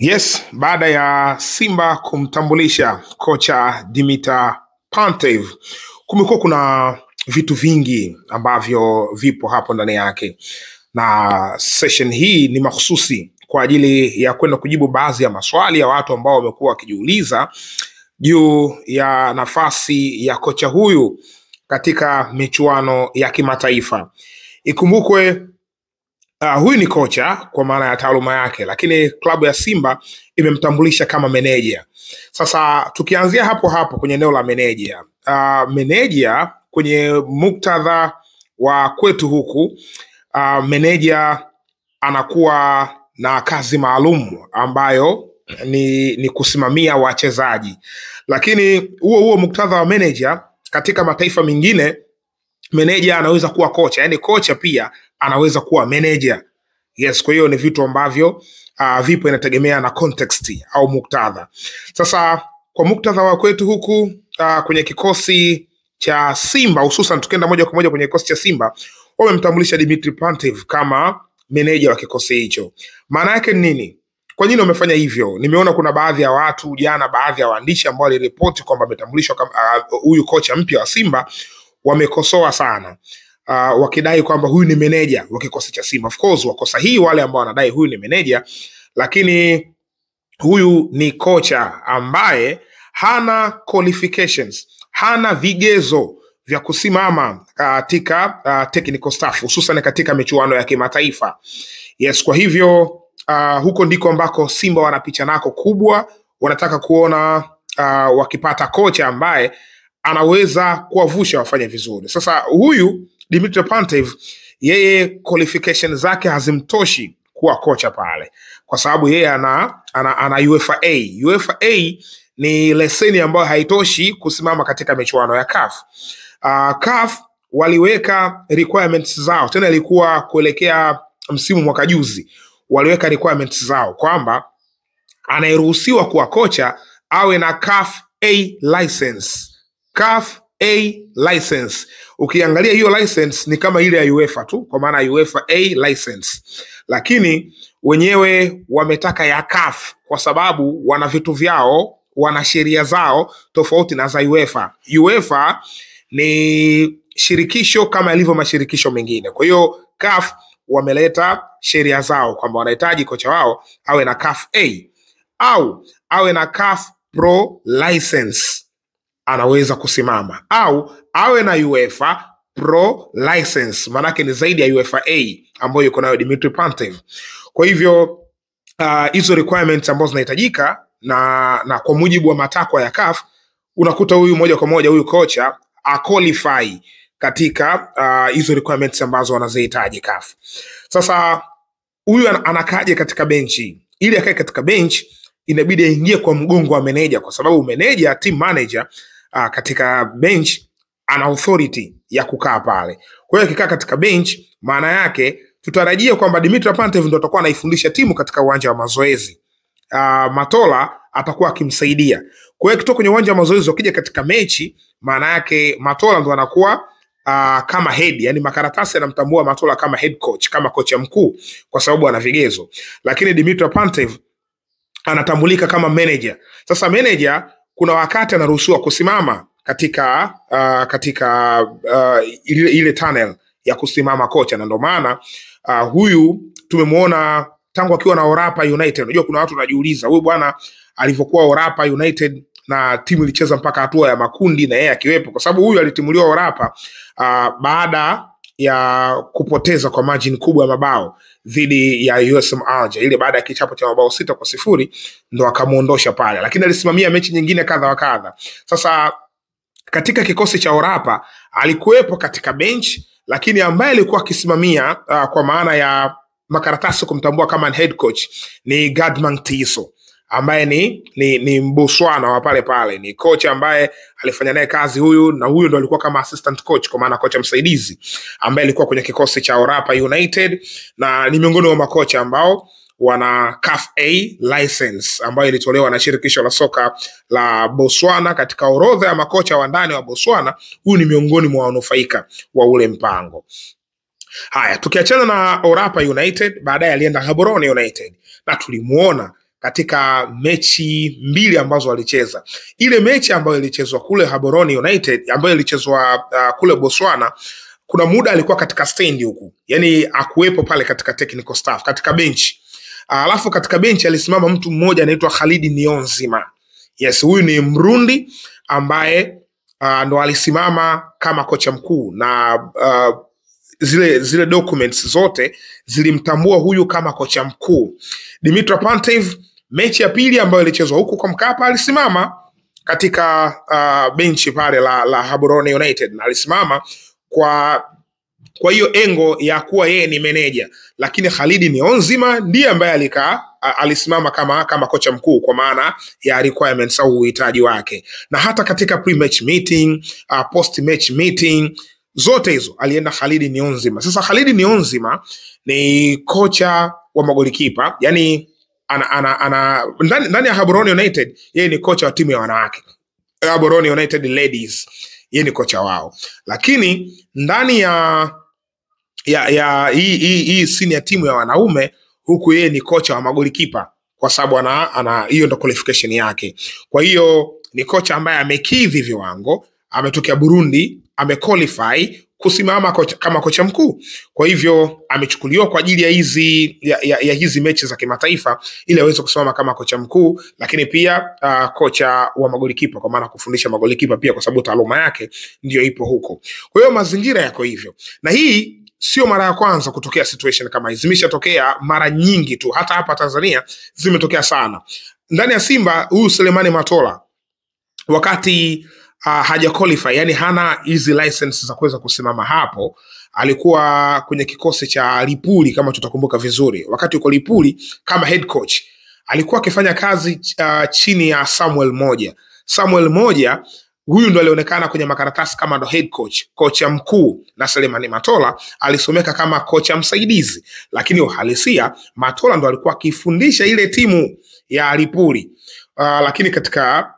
Yes, baada ya Simba kumtambulisha kocha Dimitar Pantev, kumekuwa kuna vitu vingi ambavyo vipo hapo ndani yake, na session hii ni mahususi kwa ajili ya kwenda kujibu baadhi ya maswali ya watu ambao wamekuwa wakijiuliza juu ya nafasi ya kocha huyu katika michuano ya kimataifa. Ikumbukwe huyu ni kocha kwa maana ya taaluma yake, lakini klabu ya Simba imemtambulisha kama meneja. Sasa tukianzia hapo hapo kwenye eneo la meneja, meneja kwenye muktadha wa kwetu huku, meneja anakuwa na kazi maalum ambayo ni kusimamia wachezaji, lakini huo muktadha wa meneja katika mataifa mengine, meneja anaweza kuwa kocha, yani kocha pia anaweza kuwa meneja. Yes, kwa hiyo ni vitu ambavyo vipo, inategemea na context au muktadha. Sasa kwa muktadha wa kwetu huku, kwenye kikosi cha Simba, hususan tukienda moja kwa moja kwenye kikosi cha Simba, wamemtambulisha Dimitar Pantev kama meneja wa kikosi hicho. Maana yake ni nini? Kwa nini wamefanya hivyo? Nimeona kuna baadhi ya watu jana, baadhi ya waandishi ambao waliripoti kwamba ametambulishwa kama huyu kocha mpya wa Simba, wamekosoa sana, wakidai kwamba huyu ni meneja wa kikosi cha Simba. Of course wakosa hii wale ambao wanadai huyu ni meneja, lakini huyu ni kocha ambaye hana qualifications, hana vigezo vya kusimama katika technical staff, hususan katika michuano ya kimataifa. Yes, kwa hivyo huko ndiko ambako Simba wanapicha nako kubwa, wanataka kuona wakipata kocha ambaye anaweza kuwavusha wafanye vizuri. Sasa huyu Dimitar Pantev, yeye qualification zake hazimtoshi kuwa kocha pale, kwa sababu yeye ana UEFA A. UEFA A ni leseni ambayo haitoshi kusimama katika michuano ya CAF. CAF waliweka requirements zao, tena ilikuwa kuelekea msimu mwaka juzi, waliweka requirements zao kwamba anayeruhusiwa kuwa kocha awe na CAF A license. CAF A license. Ukiangalia hiyo license ni kama ile ya UEFA tu, kwa maana ya UEFA A license, lakini wenyewe wametaka ya CAF kwa sababu wana vitu vyao, wana sheria zao tofauti na za UEFA. UEFA ni shirikisho kama ilivyo mashirikisho mengine. Kwa hiyo CAF wameleta sheria zao kwamba wanahitaji kocha wao awe na CAF A au awe na CAF Pro license, anaweza kusimama, au awe na UEFA Pro license, manake ni zaidi ya UEFA A ambayo yuko nayo Dimitar Pantev. Kwa hivyo hizo requirements ambazo zinahitajika na kwa mujibu wa matakwa ya CAF, unakuta huyu moja kwa moja huyu kocha qualify katika hizo requirements ambazo wanazihitaji CAF. Sasa huyu anakaje katika benchi? Ili akae katika bench inabidi aingie kwa mgongo wa meneja, kwa sababu meneja, team manager, katika bench ana authority ya kukaa pale. Kwa hiyo akikaa katika bench, maana yake tutarajia kwamba Dimitar Pantev ndo atakuwa anaifundisha timu katika uwanja wa mazoezi. Matola atakuwa akimsaidia. Kwa hiyo kutoka kwenye uwanja wa mazoezi ukija katika mechi, maana yake Matola ndo anakuwa kama head, yani makaratasi yanamtambua Matola kama head coach, kama kocha mkuu, kwa sababu ana vigezo. Lakini Dimitar Pantev anatambulika kama manager. Sasa manager kuna wakati anaruhusiwa kusimama katika ile tunnel ya kusimama kocha, na ndio maana huyu tumemwona tangu akiwa na Orapa United. Unajua kuna watu wanajiuliza huyu bwana alivyokuwa Orapa United na timu ilicheza mpaka hatua ya makundi na yeye akiwepo, kwa sababu huyu alitimuliwa Orapa baada ya kupoteza kwa margin kubwa ya mabao dhidi ya USM Alger, ile baada ya kichapo cha mabao 6-0 ndo akamuondosha pale, lakini alisimamia mechi nyingine kadha wa kadha. Sasa katika kikosi cha Orapa alikuwepo katika bench, lakini ambaye alikuwa akisimamia kwa maana ya makaratasi kumtambua kama head coach ni Gadman Tiso, ambaye ni Mboswana wa pale pale, ni kocha ambaye alifanya naye kazi huyu, na huyu ndo alikuwa kama assistant coach, kwa maana kocha msaidizi ambaye alikuwa kwenye kikosi cha Orapa United, na ni miongoni mwa makocha ambao wana CAF A license ambayo ilitolewa na shirikisho la soka la Botswana. Katika orodha ya makocha wa ndani wa Botswana, huyu ni miongoni mwa wanufaika wa ule mpango. Haya, tukiachana na Orapa United, baadaye alienda Gaborone United na tulimuona katika mechi mbili ambazo walicheza. Ile mechi ambayo ilichezwa kule Gaborone United, ambayo ilichezwa kule Botswana, kuna muda alikuwa katika stand huku, yani akuwepo pale katika technical staff, katika bench. Alafu katika bench alisimama mtu mmoja anaitwa Khalid Niyonzima. Yes, huyu ni Mrundi ambaye ndo alisimama kama kocha mkuu, na zile documents zote zilimtambua huyu kama kocha mkuu. Dimitar Pantev, mechi ya pili ambayo ilichezwa huku kwa Mkapa, alisimama katika benchi pale la Gaborone United, na alisimama kwa hiyo engo ya kuwa yeye ni meneja, lakini Khalid Niyonzima ndiye ambaye alisimama kama kocha mkuu kwa maana ya requirements au uhitaji wake. Na hata katika pre-match meeting, post-match meeting, zote hizo alienda Khalid Niyonzima. Sasa Khalid Niyonzima ni kocha wa magolikipa, yani ndani ya Gaborone United yeye ni kocha wa timu ya wanawake, Gaborone United Ladies, yeye ni kocha wao. Lakini ndani ya hii senior timu ya wanaume, huku yeye ni kocha wa magolikipa, kwa sababu ana hiyo ndo qualification yake. Kwa hiyo ni kocha ambaye amekidhi viwango, ametokea Burundi, amequalify kusimama kama kocha mkuu. Kwa hivyo amechukuliwa kwa ajili ya hizi mechi za kimataifa ili aweze kusimama kama kocha mkuu, lakini pia kocha wa magolikipa, kwa maana kufundisha magolikipa pia, kwa sababu taaluma yake ndio ipo huko. Kwa hiyo mazingira yako hivyo, na hii sio mara ya kwanza kutokea situation kama hizi. Zimeshatokea mara nyingi tu, hata hapa Tanzania zimetokea sana. Ndani ya Simba, huyu Selemani Matola wakati haja qualify, yani hana hizi license za kuweza kusimama hapo, alikuwa kwenye kikosi cha Lipuli kama tutakumbuka vizuri. Wakati uko Lipuli kama head coach, alikuwa akifanya kazi chini ya Samuel Moja. Huyu ndo alionekana kwenye makaratasi kama ndo head coach, kocha mkuu, na Selemani Matola alisomeka kama kocha msaidizi, lakini uhalisia Matola ndo alikuwa akifundisha ile timu ya Lipuli. Lakini katika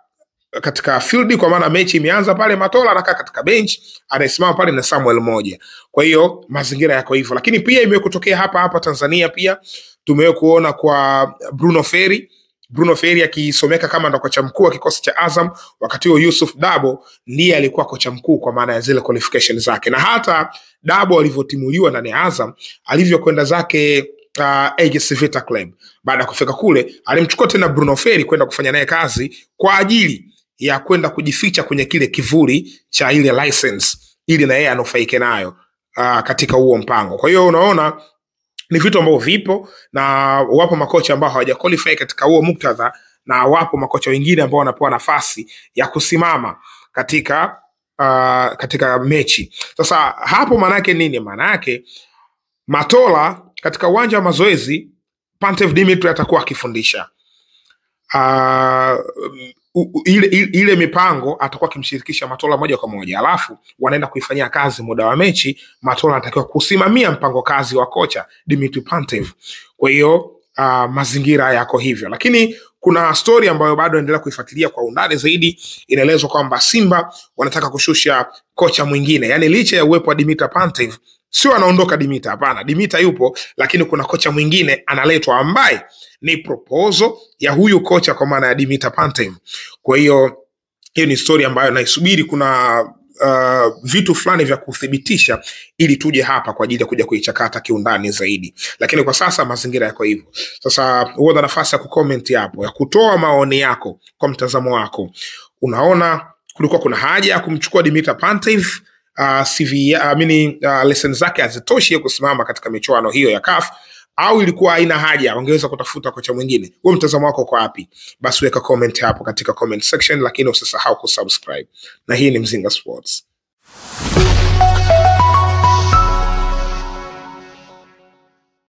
field, kwa maana mechi imeanza pale, Matola anakaa katika bench, anasimama pale na Samuel Moja. Kwa hiyo mazingira yako hivyo. Lakini pia imekutokea hapa Tanzania pia, tumewe kuona kwa Bruno Ferry akisomeka kama ndo kocha mkuu wa kikosi cha Azam. Wakati huo Yusuf Dabo ndiye alikuwa kocha mkuu kwa maana ya zile qualification zake. Na hata Dabo alivyotimuliwa ndani ya Azam, alivyokwenda zake AS Vita Club, baada ya kufika kule alimchukua tena Bruno Ferry kwenda kufanya naye kazi kwa ajili ya kwenda kujificha kwenye kile kivuli cha ile license, ili na yeye anufaike nayo katika huo mpango. Kwa hiyo unaona ni vitu ambavyo vipo, na wapo makocha ambao hawaja qualify katika huo muktadha, na wapo makocha wengine ambao wanapewa nafasi ya kusimama katika mechi. Sasa hapo maana yake nini? Maana yake Matola katika uwanja wa mazoezi, Pantev Dimitri atakuwa akifundisha ile mipango, atakuwa akimshirikisha Matola moja kwa moja, alafu wanaenda kuifanyia kazi. Muda wa mechi Matola anatakiwa kusimamia mpango kazi wa kocha Dimitri Pantev. Kwa hiyo mazingira yako hivyo, lakini kuna story ambayo bado endelea kuifuatilia kwa undani zaidi. Inaelezwa kwamba Simba wanataka kushusha kocha mwingine, yani licha ya uwepo wa Dimitar Pantev, sio anaondoka Dimitar, hapana, Dimitar yupo, lakini kuna kocha mwingine analetwa ambaye ni proposal ya huyu kocha kwa maana ya Dimitar Pantev. Kwa hiyo ni story ambayo naisubiri. Kuna vitu fulani vya kuthibitisha ili tuje hapa kwa ajili ya kuja kuichakata kiundani zaidi, lakini kwa sasa mazingira yako hivyo. Sasa uwe na nafasi ya kucomment hapo, ya kutoa maoni yako kwa mtazamo wako. Unaona kulikuwa kuna haja ya kumchukua Dimitar Pantev? Lesson zake hazitoshi kusimama katika michuano hiyo ya CAF, au ilikuwa haina haja, wangeweza kutafuta kocha mwingine? Wewe mtazamo wako kwa wapi? Basi weka comment hapo katika comment section, lakini usisahau kusubscribe. Na hii ni Mzinga Sports.